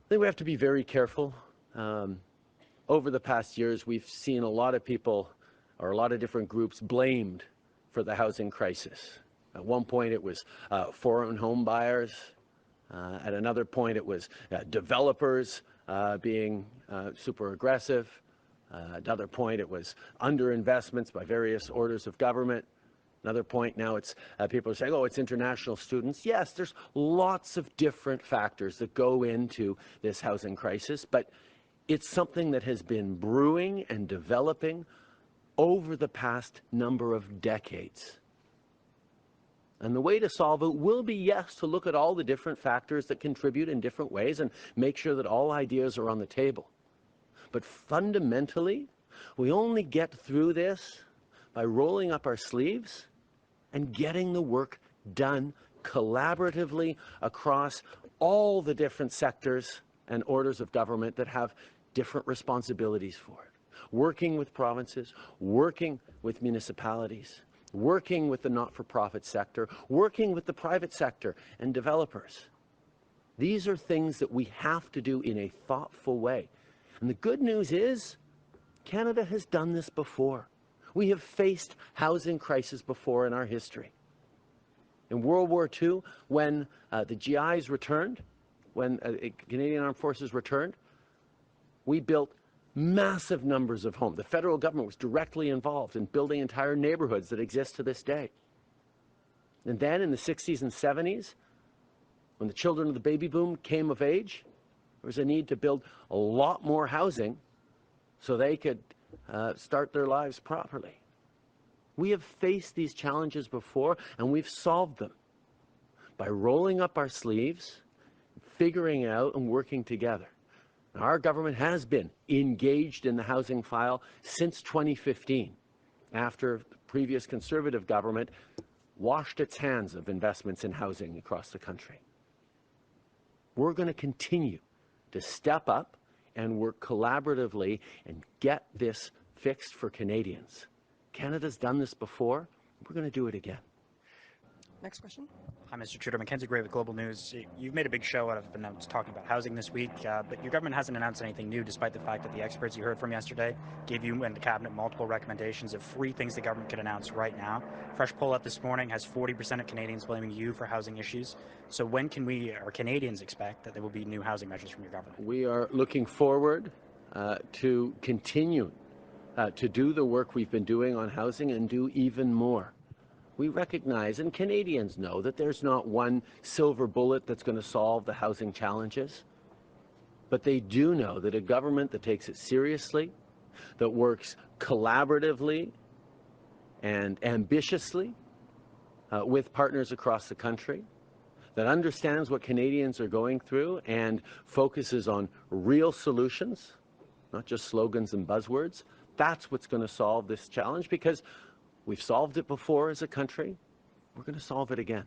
I think we have to be very careful. Over the past years, we've seen a lot of people, or a lot of different groups, blamed for the housing crisis. At one point, it was foreign home buyers. At another point, it was developers being super aggressive. Another point, it was underinvestments by various orders of government. Another point now, it's people are saying, oh, it's international students. Yes, there's lots of different factors that go into this housing crisis, but it's something that has been brewing and developing over the past number of decades. And the way to solve it will be, yes, to look at all the different factors that contribute in different ways and make sure that all ideas are on the table. But fundamentally, we only get through this by rolling up our sleeves and getting the work done collaboratively across all the different sectors and orders of government that have different responsibilities for it. Working with provinces, working with municipalities, working with the not-for-profit sector, working with the private sector and developers. These are things that we have to do in a thoughtful way. And the good news is, Canada has done this before. We have faced housing crises before in our history. In World War II, when the GIs returned, when Canadian Armed Forces returned, we built massive numbers of homes. The federal government was directly involved in building entire neighborhoods that exist to this day. And then in the 60s and 70s, when the children of the baby boom came of age, there was a need to build a lot more housing so they could start their lives properly. We have faced these challenges before, and we've solved them by rolling up our sleeves, figuring out and working together. Now, our government has been engaged in the housing file since 2015, after the previous Conservative government washed its hands of investments in housing across the country. We're going to continue to step up and work collaboratively and get this fixed for Canadians. Canada's done this before. We're going to do it again. Next question. Hi, Mr. Trudeau. Mackenzie Gray with Global News. You've made a big show out of talking about housing this week, but your government hasn't announced anything new, despite the fact that the experts you heard from yesterday gave you and the cabinet multiple recommendations of 3 things the government could announce right now. Fresh poll out this morning has 40% of Canadians blaming you for housing issues. So when can we, or Canadians, expect that there will be new housing measures from your government? We are looking forward to continue to do the work we've been doing on housing and do even more. We recognize, and Canadians know, that there's not one silver bullet that's going to solve the housing challenges. But they do know that a government that takes it seriously, that works collaboratively and ambitiously with partners across the country, that understands what Canadians are going through and focuses on real solutions, not just slogans and buzzwords, that's what's going to solve this challenge, because we've solved it before as a country. We're going to solve it again.